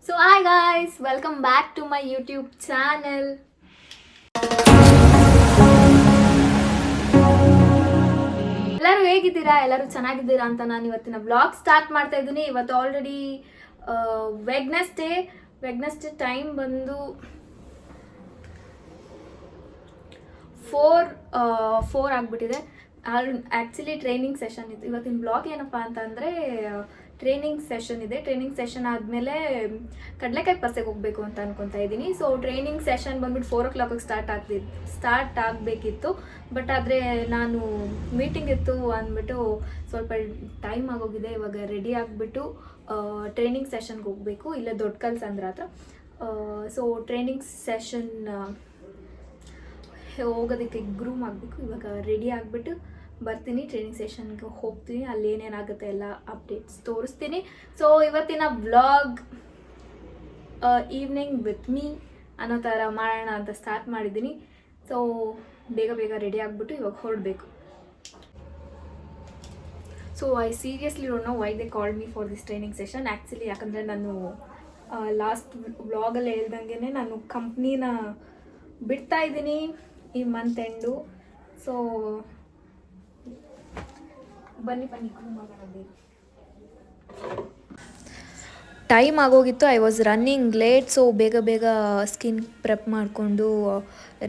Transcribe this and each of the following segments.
So hi guys, welcome back to my YouTube channel. ಎಲ್ಲರೂ ಹೇಗಿದ್ದೀರಾ? ಎಲ್ಲರೂ ಚೆನ್ನಾಗಿದ್ದೀರಾ ಅಂತ ನಾನು ಇವತ್ತಿನ ವ್ಲಾಗ್ ಸ್ಟಾರ್ಟ್ ಮಾಡ್ತಾ ಇದ್ದೀನಿ. ಇವತ್ತು ಆಲ್ರೆಡಿ ವೆಗ್ನೆಸ್ಡೇ ಟೈಮ್ ಬಂದು 4 ಆಗಿಬಿಟ್ಟಿದೆ. ಆ್ಯಕ್ಚುಲಿ ಟ್ರೈನಿಂಗ್ ಸೆಷನ್ ಇತ್ತು. ಇವತ್ತಿನ ಬ್ಲಾಗ್ ಏನಪ್ಪ ಅಂತಂದರೆ ಟ್ರೈನಿಂಗ್ ಸೆಷನ್ ಇದೆ. ಟ್ರೈನಿಂಗ್ ಸೆಷನ್ ಆದಮೇಲೆ ಕಡಲೆಕಾಯಿ ಪರ್ಸೆಗೆ ಹೋಗಬೇಕು ಅಂತ ಅನ್ಕೊತಾ ಇದ್ದೀನಿ. ಸೊ ಟ್ರೈನಿಂಗ್ ಸೆಷನ್ ಬಂದ್ಬಿಟ್ಟು 4 o'clock ಸ್ಟಾರ್ಟ್ ಆಗಬೇಕಿತ್ತು. ಬಟ್ ಆದರೆ ನಾನು ಮೀಟಿಂಗ್ ಇತ್ತು ಅಂದ್ಬಿಟ್ಟು ಸ್ವಲ್ಪ ಟೈಮ್ ಆಗೋಗಿದೆ. ಇವಾಗ ರೆಡಿ ಆಗಿಬಿಟ್ಟು ಟ್ರೈನಿಂಗ್ ಸೆಷನ್ಗೆ ಹೋಗಬೇಕು. ಇಲ್ಲೇ ದೊಡ್ಡ ಕಲ್ಸಂದ್ರ ಹತ್ರ. ಸೊ ಟ್ರೈನಿಂಗ್ ಸೆಷನ್ ಹೋಗೋದಕ್ಕೆ ಗ್ರೂಮ್ ಆಗಬೇಕು. ಇವಾಗ ರೆಡಿ ಆಗಿಬಿಟ್ಟು ಬರ್ತೀನಿ, ಟ್ರೈನಿಂಗ್ ಸೆಷನ್ಗೆ ಹೋಗ್ತೀನಿ. ಅಲ್ಲಿ ಏನೇನಾಗುತ್ತೆ ಎಲ್ಲ ಅಪ್ಡೇಟ್ಸ್ ತೋರಿಸ್ತೀನಿ. ಸೊ ಇವತ್ತಿನ ವ್ಲಾಗ್ ಈವ್ನಿಂಗ್ ವಿತ್ ಮೀ ಅನ್ನೋ ಥರ ಮಾಡೋಣ ಅಂತ ಸ್ಟಾರ್ಟ್ ಮಾಡಿದ್ದೀನಿ. ಸೊ ಬೇಗ ರೆಡಿ ಆಗಿಬಿಟ್ಟು ಇವಾಗ ಹೊರಡಬೇಕು. So I seriously don't know why they called me for this training session. Actually ಯಾಕಂದರೆ ನಾನು ಲಾಸ್ಟ್ ವ್ಲಾಗಲ್ಲಿ ಹೇಳ್ದಂಗೆ ನಾನು ಕಂಪ್ನಿನ ಬಿಡ್ತಾ ಇದ್ದೀನಿ ಈ ಮಂತ್ ಎಂಡು. ಸೊ ಬನ್ನಿ ಟೈಮ್ ಆಗೋಗಿತ್ತು. I was running late. So ಬೇಗ ಸ್ಕಿನ್ ಪ್ರೆಪ್ ಮಾಡಿಕೊಂಡು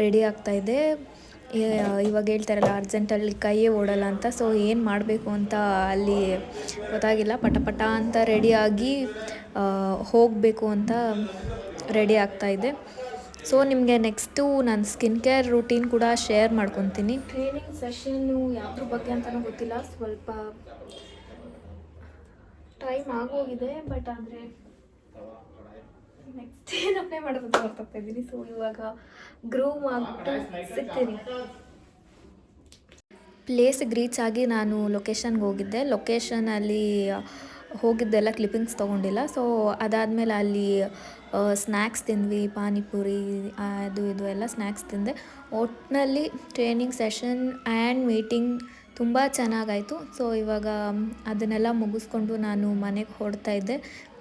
ರೆಡಿ ಆಗ್ತಾಯಿದ್ದೆ. ಇವಾಗ ಹೇಳ್ತಾರಲ್ಲ ಅರ್ಜೆಂಟಲ್ಲಿ ಕೈಯೇ ಓಡಲ್ಲ ಅಂತ. ಸೊ ಏನು ಮಾಡಬೇಕು ಅಂತ ಅಲ್ಲಿ ಗೊತ್ತಾಗಿಲ್ಲ. ಪಟ ಅಂತ ರೆಡಿಯಾಗಿ ಹೋಗಬೇಕು ಅಂತ ರೆಡಿ ಆಗ್ತಾಯಿದ್ದೆ. ಸೊ ನಿಮಗೆ ನೆಕ್ಸ್ಟು ನಾನು ಸ್ಕಿನ್ ಕೇರ್ ರೂಟೀನ್ ಕೂಡ ಶೇರ್ ಮಾಡ್ಕೊತೀನಿ. ಟ್ರೈನಿಂಗ್ ಸೆಷನ್ನು ಯಾವ್ದ್ರ ಬಗ್ಗೆ ಅಂತಲೂ ಗೊತ್ತಿಲ್ಲ. ಸ್ವಲ್ಪ ಟೈಮ್ ಆಗೋಗಿದೆ. ಬಟ್ ಆದರೆ ನೆಕ್ಸ್ಟ್ ಏನು ಅಪ್ಲೈ ಮಾಡೋದು ಅಂತ ಹೊರತಾಗ್ತಾ ಇದ್ದೀನಿ. ಸೊ ಇವಾಗ ಗ್ರೂಮ್ ಆಗಿಬಿಟ್ಟು ಸಿಗ್ತೀನಿ. ಪ್ಲೇಸಿಗೆ ರೀಚ್ ಆಗಿ ನಾನು ಲೊಕೇಶನ್ಗೆ ಹೋಗಿದ್ದೆ. ಲೊಕೇಶನಲ್ಲಿ ಹೋಗಿದ್ದೆಲ್ಲ ಕ್ಲಿಪ್ಪಿಂಗ್ಸ್ ತೊಗೊಂಡಿಲ್ಲ. ಸೊ ಅದಾದಮೇಲೆ ಅಲ್ಲಿ ಸ್ನ್ಯಾಕ್ಸ್ ತಿಂದ್ವಿ, ಪಾನಿಪುರಿ ಅದು ಇದು ಎಲ್ಲ ಸ್ನ್ಯಾಕ್ಸ್ ತಿಂದೆ. ಒಟ್ಟಿನಲ್ಲಿ ಟ್ರೈನಿಂಗ್ ಸೆಷನ್ ಆ್ಯಂಡ್ ಮೀಟಿಂಗ್ ತುಂಬ ಚೆನ್ನಾಗಾಯಿತು. ಸೊ ಇವಾಗ ಅದನ್ನೆಲ್ಲ ಮುಗಿಸ್ಕೊಂಡು ನಾನು ಮನೆಗೆ ಹೊರಡ್ತಾ ಇದ್ದೆ.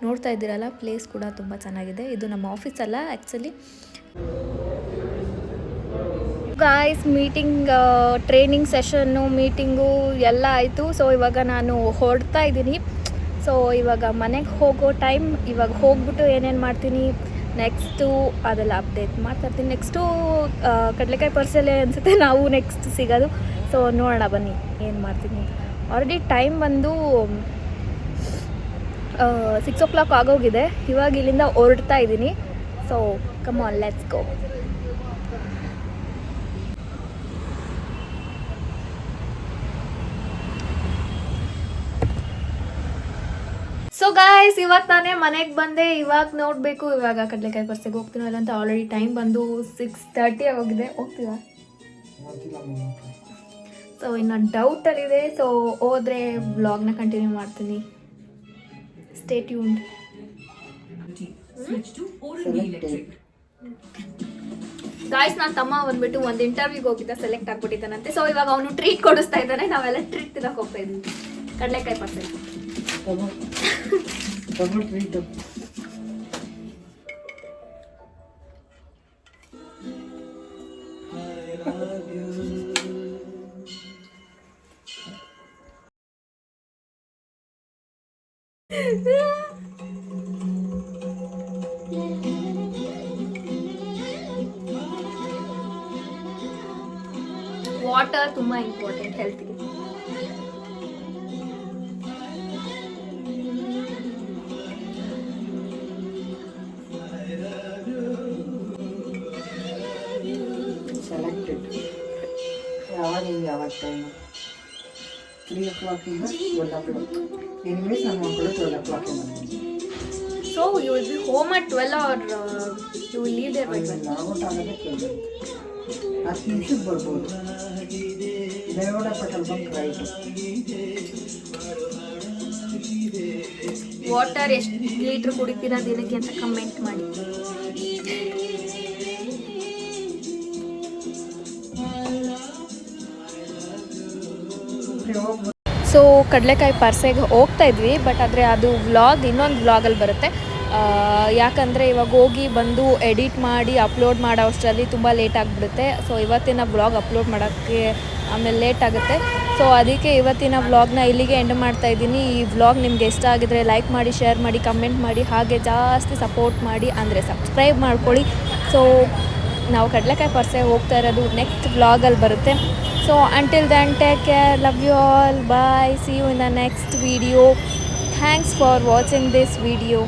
ನೋಡ್ತಾ ಇದ್ದೀರಲ್ಲ, ಪ್ಲೇಸ್ ಕೂಡ ತುಂಬ ಚೆನ್ನಾಗಿದೆ. ಇದು ನಮ್ಮ ಆಫೀಸ್ ಅಲ್ಲ actually. Guys, training session meeting ಎಲ್ಲ ಆಯಿತು. ಸೊ ಇವಾಗ ನಾನು ಹೊರಡ್ತಾ ಇದ್ದೀನಿ. ಸೊ ಇವಾಗ ಮನೆಗೆ ಹೋಗೋ ಟೈಮ್. ಇವಾಗ ಹೋಗ್ಬಿಟ್ಟು ಏನೇನು ಮಾಡ್ತೀನಿ ನೆಕ್ಸ್ಟು ಅದೆಲ್ಲ ಅಪ್ಡೇಟ್ ಮಾಡ್ತಾ ಇರ್ತೀನಿ. ನೆಕ್ಸ್ಟು ಕಡಲೆಕಾಯಿ ಪರ್ಸೆಲೆ ಅನಿಸುತ್ತೆ ನಾವು ನೆಕ್ಸ್ಟ್ ಸಿಗೋದು. ಸೊ ನೋಡೋಣ ಬನ್ನಿ ಏನು ಮಾಡ್ತೀನಿ ಅಂತ. ಆಲ್ರೆಡಿ ಟೈಮ್ ಬಂದು 6 o'clock ಆಗೋಗಿದೆ. ಇವಾಗ ಇಲ್ಲಿಂದ ಹೊರಡ್ತಾ ಇದ್ದೀನಿ. So come on, let's go. So guys, ಇವಾಗ ತಾನೇ ಮನೆಗೆ ಬಂದೆ. ಇವಾಗ ನೋಡಬೇಕು ಇವಾಗ ಕಡಲೆಕಾಯಿ ಪರ್ಸೆಗೆ ಹೋಗ್ತೀನೋ ಇಲ್ಲ ಅಂತ. ಆಲ್ರೆಡಿ ಟೈಮ್ ಬಂದು 6:30 ಆಗೋಗಿದೆ. ಹೋಗ್ತೀವಾ? ಸೊ ಇನ್ನು ಡೌಟಲ್ಲಿದೆ. ಸೊ ಹೋದರೆ ವ್ಲಾಗ್ನ ಕಂಟಿನ್ಯೂ ಮಾಡ್ತೀನಿ. Stay tuned. ಗಾಯ್ಸ್, ನನ್ನ ತಮ್ಮ ಬಂದ್ಬಿಟ್ಟು ಒಂದು ಇಂಟರ್ವ್ಯೂಗೆ ಹೋಗಿದ್ದ, ಸೆಲೆಕ್ಟ್ ಆಗ್ಬಿಟ್ಟಿದ್ದಾನಂತೆ. ಸೊ ಇವಾಗ ಅವನು ಟ್ರೀಟ್ ಕೊಡಿಸ್ತಾ ಇದ್ದಾನೆ. ನಾವೆಲ್ಲ ಟ್ರೀಟ್ ತಿನ್ನಕ್ಕೆ ಹೋಗ್ತಾ ಇದ್ದೀವಿ ಕಡಲೆಕಾಯಿ ಪರ್ಸೆ. ವಾಟರ್ ತುಂಬಾ ಇಂಪಾರ್ಟೆಂಟ್ ಹೆಲ್ತ್ಗೆ. ಯಾವಾಗ ಟೈಮು 3 o'clock ಇಂದ 12 o'clock. ಎನಿವೇಸ್ ನಮ್ಮ ಮಕ್ಕಳು 12 o'clock ಬಂದಿದ್ದೀವಿ. So you will be home at 12 or you will leave there by 12? Logout ಆಗೋದೇ 12. 10 ನಿಮಿಷಕ್ಕೆ ಬರ್ಬೋದು. ದೇವಡ ಪೆಟ್ರೋಲ್ ಬಂಕ್ ರೈಟು. ವಾಟರ್ ಎಷ್ಟು ಲೀಟ್ರ್ ಕುಡಿತೀರಾ ದಿನಕ್ಕೆ ಅಂತ ಕಮೆಂಟ್ ಮಾಡಿ. ಸೊ ಕಡಲೆಕಾಯಿ ಪರ್ಸೆಗೆ ಹೋಗ್ತಾ ಇದ್ವಿ. ಬಟ್ ಆದರೆ ಅದು ಇನ್ನೊಂದು ವ್ಲಾಗಲ್ಲಿ ಬರುತ್ತೆ. ಯಾಕಂದರೆ ಇವಾಗ ಹೋಗಿ ಬಂದು ಎಡಿಟ್ ಮಾಡಿ ಅಪ್ಲೋಡ್ ಮಾಡೋ ಅಷ್ಟರಲ್ಲಿ ತುಂಬ ಲೇಟ್ ಆಗಿಬಿಡುತ್ತೆ. ಸೊ ಇವತ್ತಿನ ವ್ಲಾಗ್ ಅಪ್ಲೋಡ್ ಮಾಡೋಕ್ಕೆ ಆಮೇಲೆ ಲೇಟ್ ಆಗುತ್ತೆ. ಸೊ ಅದಕ್ಕೆ ಇವತ್ತಿನ ವ್ಲಾಗ್ನ ಇಲ್ಲಿಗೆ ಎಂಡ್ ಮಾಡ್ತಾಯಿದ್ದೀನಿ. ಈ ವ್ಲಾಗ್ ನಿಮಗೆ ಇಷ್ಟ ಆಗಿದ್ರೆ ಲೈಕ್ ಮಾಡಿ, ಶೇರ್ ಮಾಡಿ, ಕಮೆಂಟ್ ಮಾಡಿ, ಹಾಗೆ ಜಾಸ್ತಿ ಸಪೋರ್ಟ್ ಮಾಡಿ, ಅಂದರೆ ಸಬ್ಸ್ಕ್ರೈಬ್ ಮಾಡ್ಕೊಳ್ಳಿ. ಸೊ ನಾವು ಕಡಲೆಕಾಯಿ ಪರ್ಸೆ ಹೋಗ್ತಾ ಇರೋದು ನೆಕ್ಸ್ಟ್ ವ್ಲಾಗಲ್ಲಿ ಬರುತ್ತೆ. So until then take care, love you all, bye, see you in the next video. Thanks for watching this video.